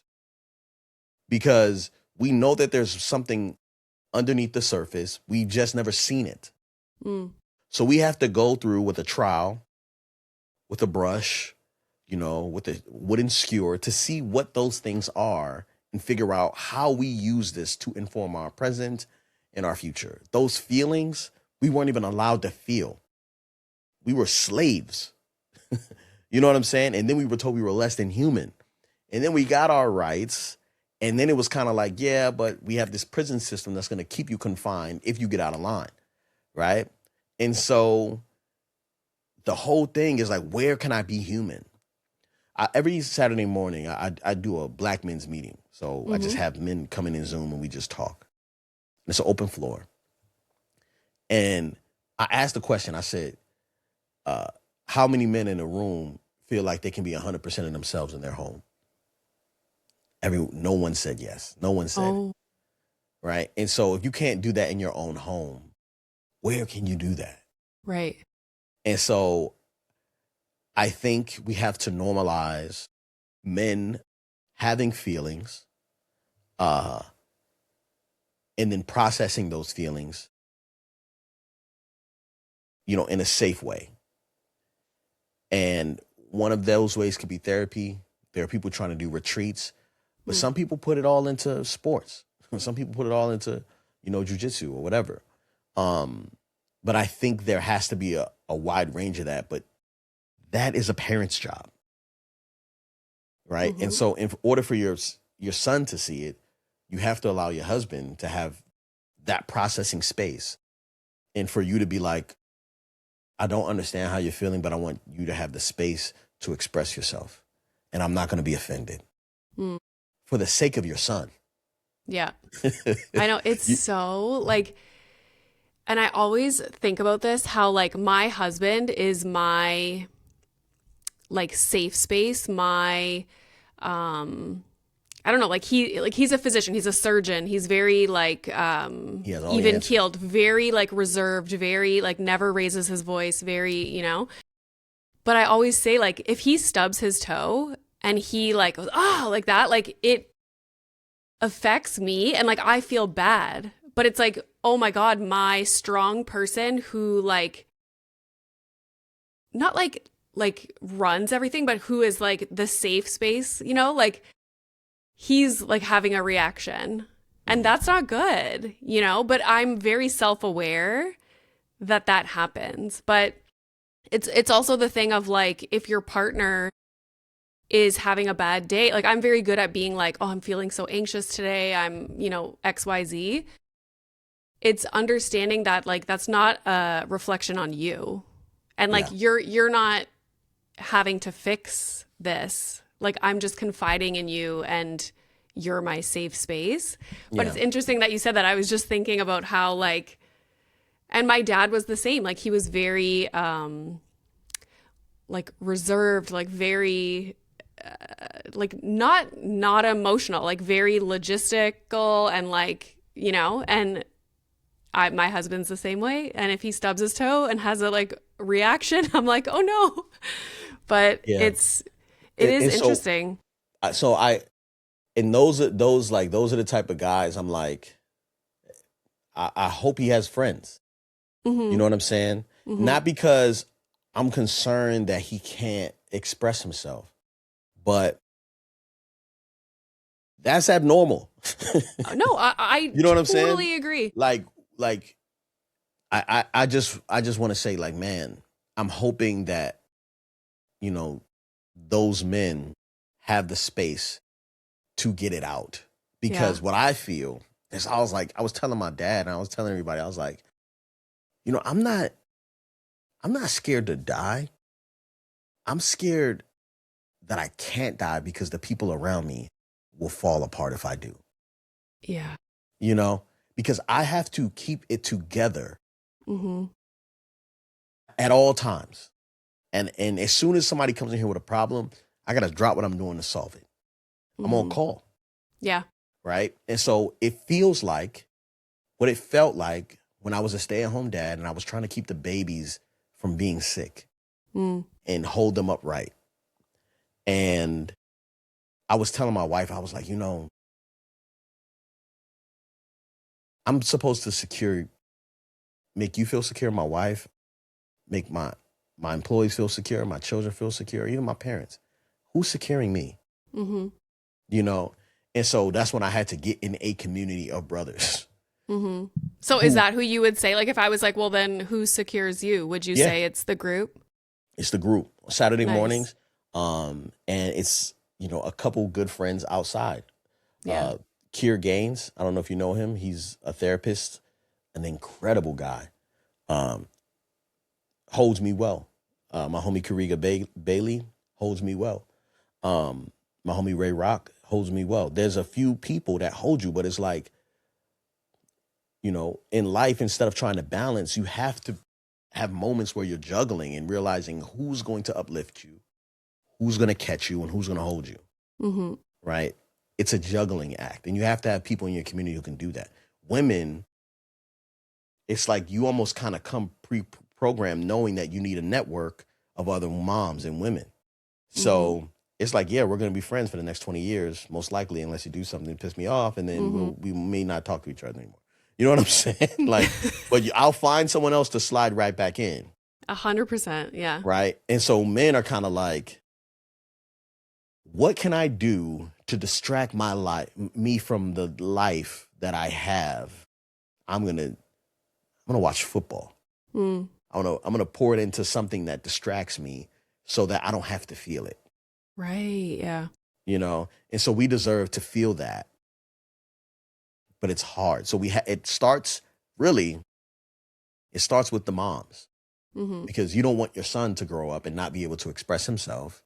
S2: because we know that there's something underneath the surface. We've just never seen it. So we have to go through with a trowel, with a brush, with a wooden skewer to see what those things are and figure out how we use this to inform our present and our future. Those feelings, we weren't even allowed to feel. We were slaves. You know what I'm saying? And then we were told we were less than human. And then we got our rights. And then it was kind of like, yeah, but we have this prison system that's going to keep you confined if you get out of line. Right? And so the whole thing is like, where can I be human? Every Saturday morning, I do a Black men's meeting. So I just have men coming in Zoom and we just talk. And it's an open floor. And I asked the question, I said, how many men in a room feel like they can be 100% of themselves in their home? No one said yes. No one said it. Right? And so if you can't do that in your own home, where can you do that?
S1: Right.
S2: And so I think we have to normalize men having feelings, and then processing those feelings, in a safe way. And one of those ways could be therapy. There are people trying to do retreats, but some people put it all into sports. Some people put it all into, jujitsu or whatever. But I think there has to be a wide range of that. But that is a parent's job, right? And so in order for your son to see it, you have to allow your husband to have that processing space. And for you to be like, I don't understand how you're feeling, but I want you to have the space to express yourself. And I'm not going to be offended for the sake of your son.
S1: Yeah. I know. It's so like, and I always think about this, how like my husband is my like safe space, my, I don't know, he's a physician, he's a surgeon, he's very like even keeled, very like reserved, very like never raises his voice, very, But I always say like if he stubs his toe and he like goes, oh, like that, like affects me and like I feel bad. But it's like, oh my God, my strong person who like not like runs everything, but who is like the safe space, you know, like he's like having a reaction. And that's not good, you know, but I'm very self-aware that that happens. But it's also the thing of like if your partner is having a bad day, like I'm very good at being like, oh, I'm feeling so anxious today. I'm, you know, XYZ. It's understanding that like that's not a reflection on you. And like
S2: Yeah.
S1: you're not having to fix this. Like I'm just confiding in you and you're my safe space. But
S2: Yeah.
S1: it's interesting that you said that. I was just thinking about how like and my dad was the same. Like he was very like reserved, like very like not emotional, like very logistical and like, you know, and my husband's the same way. And if he stubs his toe and has a like reaction, I'm like, oh no. But
S2: Yeah.
S1: it is
S2: And so,
S1: interesting.
S2: so I, and those are the type of guys I'm like, I hope he has friends. You
S1: Mm-hmm.
S2: know what I'm saying?
S1: Mm-hmm.
S2: Not because I'm concerned that he can't express himself, but that's abnormal.
S1: No, I
S2: You know what I'm saying?
S1: totally agree.
S2: Like, like I just want to say, like, man, I'm hoping that, you know, those men have the space to get it out.
S1: Yeah.
S2: Because what I feel is I was telling my dad and I was telling everybody, I was like, you know, I'm not scared to die. I'm scared that I can't die because the people around me will fall apart if I do.
S1: Yeah.
S2: You know, because I have to keep it together
S1: Mm-hmm.
S2: at all times. And as soon as somebody comes in here with a problem, I gotta drop what I'm doing to solve it. I'm on
S1: Mm-hmm.
S2: call,
S1: Yeah.
S2: right? And so it feels like what it felt like when I was a stay-at-home dad and I was trying to keep the babies from being sick
S1: Mm.
S2: and hold them upright. And I was telling my wife, I was like, you know, I'm supposed to make you feel secure, my wife, make my employees feel secure, my children feel secure, even my parents. Who's securing me?
S1: Mm-hmm.
S2: You know? And so that's when I had to get in a community of brothers.
S1: Mm-hmm. So is
S2: Who
S1: that who you would say? Like if I was like, well, then who secures you? Would you
S2: Yeah,
S1: say it's the group?
S2: it's the group. Saturday
S1: Nice.
S2: mornings. And it's, you know, a couple good friends outside.
S1: Yeah.
S2: Uh Kier Gaines, I don't know if you know him. He's a therapist, an incredible guy. Um, holds me well. My homie Kariga Bailey holds me well. My homie Ray Rock holds me well. There's a few people that hold you, but it's like, you know, in life, instead of trying to balance, you have to have moments where you're juggling and realizing who's going to uplift you, who's going to catch you, and who's going to hold you,
S1: Mm-hmm.
S2: right? It's a juggling act, and you have to have people in your community who can do that. Women, it's like you almost kind of come pre-programmed knowing that you need a network of other moms and women.
S1: Mm-hmm.
S2: So it's like, yeah, we're going to be friends for the next 20 years, most likely, unless you do something to piss me off, and then
S1: Mm-hmm.
S2: we may not talk to each other anymore. You know what I'm saying? Like, but I'll find someone else to slide right back in,
S1: 100%. Yeah.
S2: right? And so men are kind of like, what can I do to distract me from the life that I have? I'm gonna watch football.
S1: Mm.
S2: I'm gonna pour it into something that distracts me so that I don't have to feel it,
S1: Right. Yeah.
S2: you know? And so we deserve to feel that, but it's hard. So it starts with the moms
S1: Mm-hmm.
S2: because you don't want your son to grow up and not be able to express himself.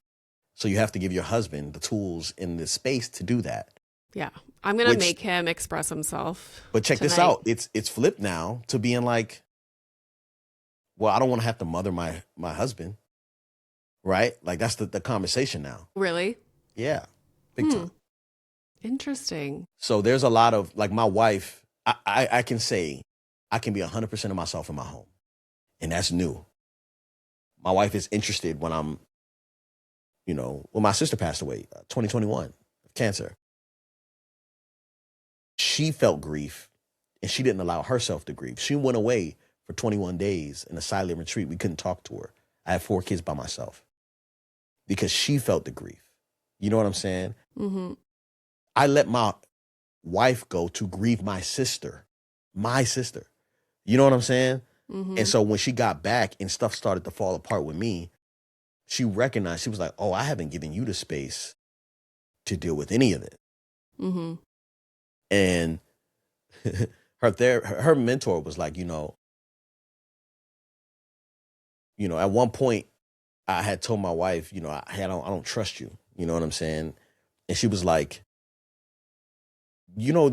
S2: So you have to give your husband the tools in the space to do that.
S1: Yeah. I'm going to
S2: Which,
S1: make him express himself
S2: but check this
S1: tonight.
S2: out. It's flipped now to being like, well, I don't want to have to mother my husband, right? Like that's the conversation now.
S1: Really?
S2: Yeah, big
S1: Hmm.
S2: time.
S1: Interesting.
S2: So there's a lot of like my wife. I can say I can be 100% of myself in my home, and that's new. My wife is interested when I'm, you know, when my sister passed away, 2021, of cancer. she felt grief and she didn't allow herself to grieve. She went away for 21 days in a silent retreat. We couldn't talk to her. I had 4 kids by myself because she felt the grief. You know what I'm saying?
S1: Mm-hmm.
S2: I let my wife go to grieve my sister. My sister. You know what I'm saying?
S1: Mm-hmm.
S2: And so when she got back and stuff started to fall apart with me, she recognized, she was like, oh, I haven't given you the space to deal with any of it.
S1: Mm-hmm.
S2: And her mentor was like, at one point I had told my wife, I don't trust you. You know what I'm saying? And she was like, your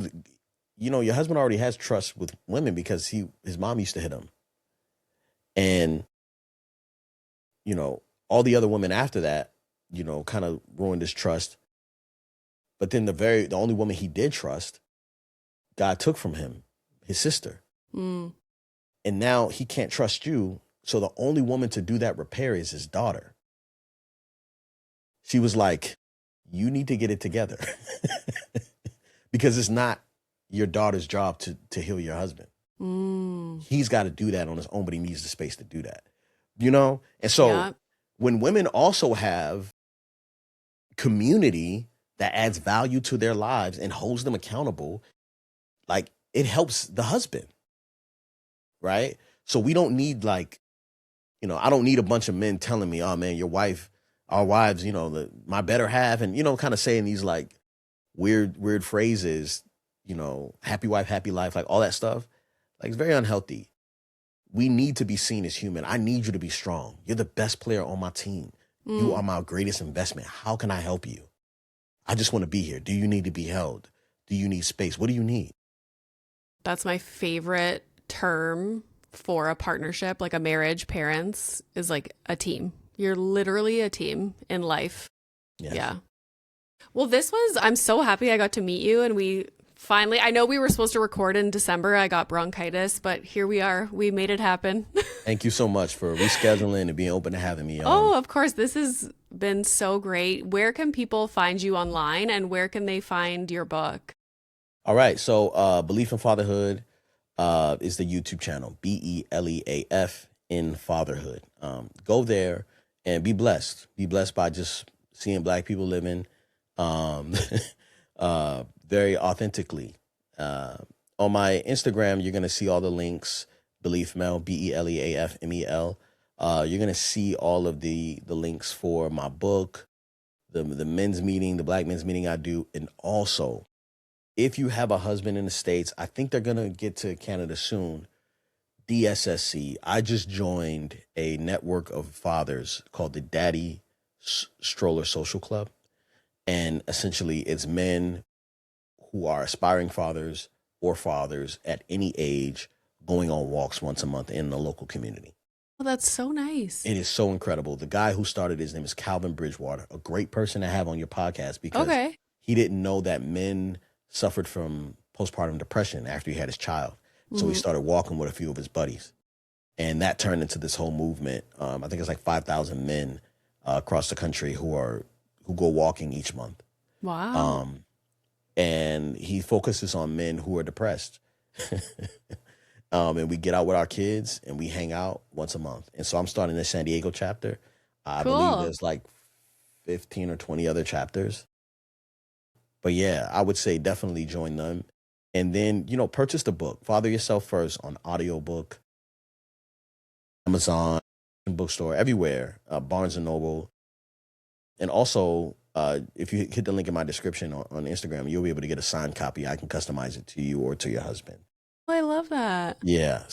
S2: husband already has trust with women because his mom used to hit him. And, all the other women after that, kind of ruined his trust. But then the only woman he did trust, God took from him, his sister.
S1: Mm.
S2: And now he can't trust you. So the only woman to do that repair is his daughter. She was like, you need to get it together because it's not your daughter's job to heal your husband.
S1: Mm.
S2: He's got to do that on his own, but he needs the space to do that, And so when women also have community that adds value to their lives and holds them accountable, like it helps the husband, right? So we don't need I don't need a bunch of men telling me, oh man, our wives, my better half, and kind of saying these like weird phrases, happy wife, happy life, like all that stuff. Like it's very unhealthy. We need to be seen as human. I need you to be strong. You're the best player on my team.
S1: Mm.
S2: You are my greatest investment. How can I help you? I just want to be here. Do you need to be held? Do you need space? What do you need?
S1: That's my favorite term for a partnership, like a marriage, parents, is like a team. You're literally a team in life.
S2: Yes.
S1: Yeah. Well, I'm so happy I got to meet you, and we finally, I know we were supposed to record in December. I got bronchitis, but here we are. We made it happen.
S2: Thank you so much for rescheduling and being open to having me on.
S1: Oh, of course. This has been so great. Where can people find you online, and where can they find your book?
S2: All right. So Belief in Fatherhood is the YouTube channel, BELEAF in Fatherhood. Go there and be blessed. Be blessed by just seeing Black people living very authentically. On my Instagram, you're going to see all the links, Belief Mel, BELEAFMEL. You're going to see all of the links for my book, the men's meeting, the Black men's meeting I do. And also, if you have a husband in the States, I think they're going to get to Canada soon. DSSC. I just joined a network of fathers called the Daddy Stroller Social Club. And essentially it's men who are aspiring fathers or fathers at any age going on walks once a month in the local community.
S1: Oh, that's so nice.
S2: It is so incredible. The guy who started, his name is Calvin Bridgewater, a great person to have on your podcast because he didn't know that men suffered from postpartum depression after he had his child. So he started walking with a few of his buddies. And that turned into this whole movement. I think it's like 5,000 men across the country who go walking each month.
S1: Wow.
S2: And he focuses on men who are depressed. And we get out with our kids and we hang out once a month. And so I'm starting the San Diego chapter. I believe there's like 15 or 20 other chapters. But yeah, I would say definitely join them. And then, purchase the book, Father Yourself First, on audiobook, Amazon, bookstore, everywhere, Barnes & Noble. And also, if you hit the link in my description on Instagram, you'll be able to get a signed copy. I can customize it to you or to your husband.
S1: I love that.
S2: Yeah.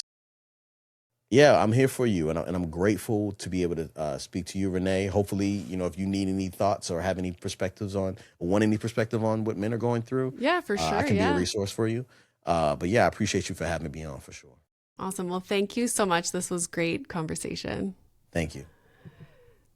S2: Yeah, I'm here for you. And I'm grateful to be able to speak to you, Renee. Hopefully, if you need any thoughts or have any perspectives or want any perspective on what men are going through.
S1: Yeah, for sure.
S2: I can be a resource for you. But yeah, I appreciate you for having me on for sure.
S1: Awesome. Well, thank you so much. This was great conversation.
S2: Thank you.